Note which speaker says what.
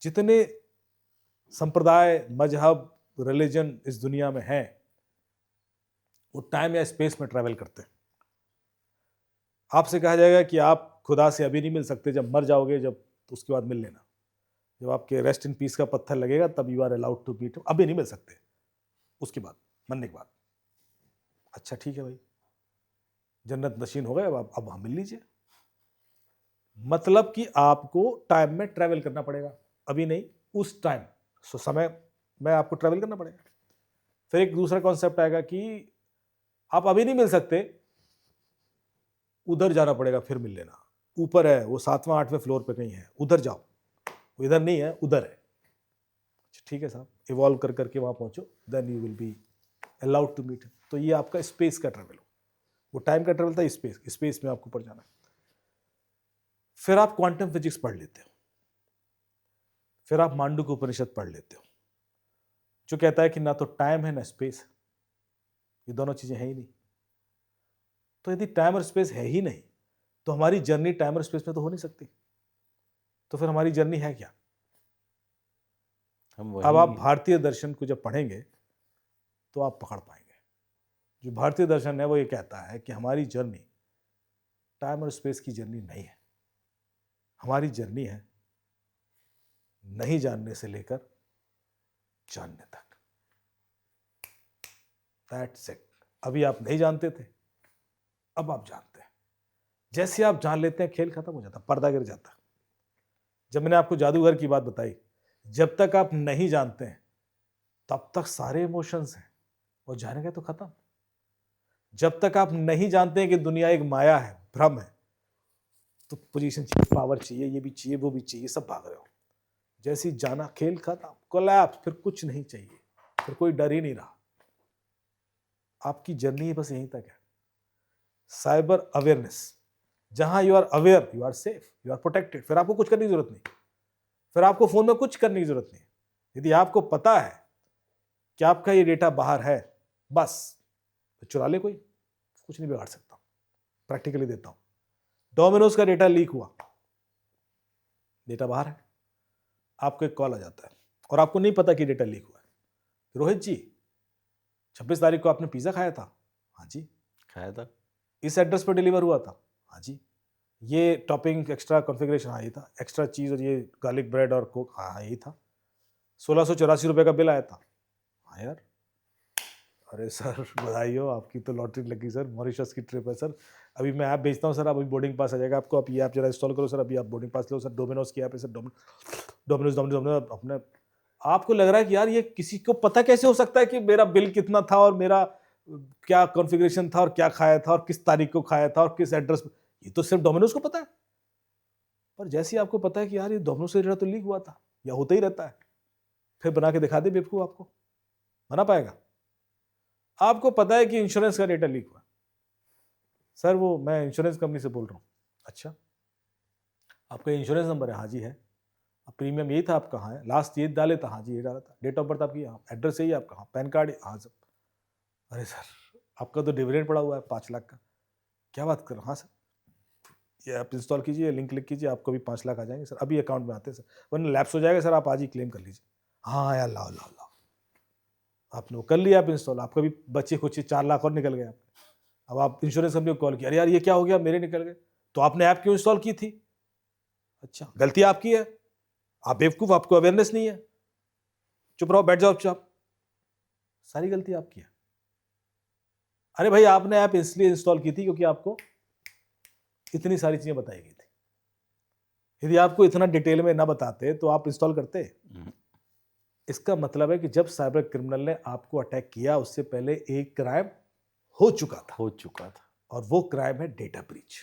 Speaker 1: जितने संप्रदाय, मजहब, रिलीजन इस दुनिया में हैं, वो टाइम या स्पेस में ट्रैवल करते हैं। आपसे कहा जाएगा कि आप खुदा से अभी नहीं मिल सकते, जब मर जाओगे, जब तो उसके बाद मिल लेना। जब आपके रेस्ट इन पीस का पत्थर लगेगा तब you are allowed to meet. अभी नहीं मिल सकते, उसके बाद, मरने के बाद। अच्छा ठीक है भाई, जन्नत नशीन हो गए, अब हम मिल लीजिए। मतलब कि आपको टाइम में ट्रैवल करना पड़ेगा, अभी नहीं, उस टाइम समय में आपको ट्रैवल करना पड़ेगा। फिर एक दूसरा कॉन्सेप्ट आएगा कि आप अभी नहीं मिल सकते, उधर जाना पड़ेगा, फिर मिल लेना। ऊपर है वो 7वां 8वें फ्लोर पे कहीं है, उधर जाओ। वो इधर नहीं है, उधर है। ठीक है साहब, इवॉल्व कर करके वहां पहुंचो, then you will be allowed to meet. तो ये आपका स्पेस का ट्रैवल हो। वो टाइम का ट्रैवल था, स्पेस में आपको ऊपर जाना है। फिर आप क्वांटम फिजिक्स पढ़ लेते हो, फिर आप मांडुक्य उपनिषद पढ़ लेते हो, जो कहता है कि ना तो टाइम है ना स्पेस, ये दोनों चीजें हैं ही नहीं। तो यदि टाइम और स्पेस है ही नहीं, तो हमारी जर्नी टाइम और स्पेस में तो हो नहीं सकती। तो फिर हमारी जर्नी है क्या? अब आप भारतीय दर्शन को जब पढ़ेंगे तो आप पकड़ पाएंगे। जो भारतीय दर्शन है वो ये कहता है कि हमारी जर्नी टाइम और स्पेस की जर्नी नहीं है। हमारी जर्नी है नहीं जानने से लेकर जानने तक। That's it. अभी आप नहीं जानते थे, अब आप जानते हैं। जैसे आप जान लेते हैं, खेल खत्म हो जाता, पर्दा गिर जाता। जब मैंने आपको जादूगर की बात बताई, जब तक आप नहीं जानते हैं तब तक सारे इमोशंस हैं, और जानेंगे तो खत्म। जब तक आप नहीं जानते हैं कि दुनिया एक माया है, भ्रम है, तो पोजीशन चाहिए, पावर चाहिए, ये भी चाहिए, वो भी चाहिए, सब भाग रहे हो। जैसी जाना, खेल खत्म, कोलैप्स, फिर कुछ नहीं चाहिए, फिर कोई डर ही नहीं रहा। आपकी जर्नी बस यहीं तक है। साइबर अवेयरनेस, जहां you are aware, you are safe, you are protected. फिर आपको कुछ करने की जरूरत नहीं, फिर आपको फोन में कुछ करने की जरूरत नहीं। यदि आपको पता है कि आपका ये डेटा बाहर है, बस तो चुरा ले, कोई कुछ नहीं बिगाड़ सकता। प्रैक्टिकली देता हूं, डोमिनोज का डेटा लीक हुआ, डेटा बाहर है, आपको एक कॉल आ जाता है और आपको नहीं पता कि डेटा लीक हुआ है। रोहित जी, 26 तारीख को आपने पिज्जा खाया था? हाँ जी
Speaker 2: खाया था।
Speaker 1: इस एड्रेस पर डिलीवर हुआ था? हाँ जी। ये टॉपिंग एक्स्ट्रा कॉन्फ़िगरेशन, हाँ ये था। एक्स्ट्रा चीज़ और ये गार्लिक ब्रेड और कोक, हाँ यही था। 1684 रुपये का बिल आया था। हाँ यार। अरे सर बधाई हो, आपकी तो लॉटरी लगी सर, मॉरिशस की ट्रिप है सर। अभी मैं ऐप भेजता हूँ सर, अभी बोर्डिंग पास आ जाएगा आपको। आप ये ऐप जरा इंस्टॉल करो सर, अभी आप बोर्डिंग पास लो सर। डोमिनोज की ऐप है सर, डोमिनोज अपने। आपको लग रहा है कि यार ये किसी को पता कैसे हो सकता है कि मेरा बिल कितना था और मेरा क्या कॉन्फ़िगरेशन था और क्या खाया था और किस तारीख को खाया था और किस एड्रेस पे। ये तो सिर्फ डोमिनोज को पता है। पर जैसे ही आपको पता है कि यार ये डोमिनोज से डेटा तो लीक हुआ था या होता ही रहता है, फिर बना के दिखा दे बेवकूफ, आपको बना पाएगा? आपको पता है कि इंश्योरेंस का डेटा लीक हुआ, सर वो मैं इंश्योरेंस कंपनी से बोल रहा हूँ। अच्छा, आपका इंश्योरेंस नंबर है? हाँ जी है। अब प्रीमियम यही था, आप कहाँ है, लास्ट ये डाले था? हाँ जी ये डाला था। डेट ऑफ बर्थ आपकी? हाँ। एड्रेस यही आपका? हाँ। Pan card? हाँ सब। अरे सर आपका तो डिविडेंड पड़ा हुआ है 5 लाख का। क्या बात कर रहे हो? हाँ सर, ये आप इंस्टॉल कीजिए, लिंक क्लिक कीजिए, आपको भी 5 लाख आ जाएंगे सर, अभी अकाउंट में आते हैं सर, वरना लैप्स हो जाएगा सर, आप आज ही क्लेम कर लीजिए। हाँ यार लाओ लाओ लाओ, आपने वो कर लिया आप इंस्टॉल, आपका भी बच्चे कुछ 4 लाख और निकल गए आपके। अब आप इंश्योरेंस कंपनी को कॉल किया, अरे यार ये क्या हो गया, मेरे निकल गए। तो आपने ऐप क्यों इंस्टॉल की थी? अच्छा, गलती आपकी है, आप बेवकूफ, आपको अवेयरनेस नहीं है, चुप रहो, बैठ जाओ चुप, सारी गलती आपकी है। अरे भाई आपने ऐप इसलिए इंस्टॉल की थी क्योंकि आपको इतनी सारी चीजें बताई गई थी। यदि आपको इतना डिटेल में ना बताते तो आप इंस्टॉल करते? इसका मतलब है कि जब साइबर क्रिमिनल ने आपको अटैक किया, उससे पहले एक क्राइम हो चुका था,
Speaker 2: हो चुका था।
Speaker 1: और वो क्राइम है डेटा ब्रीच।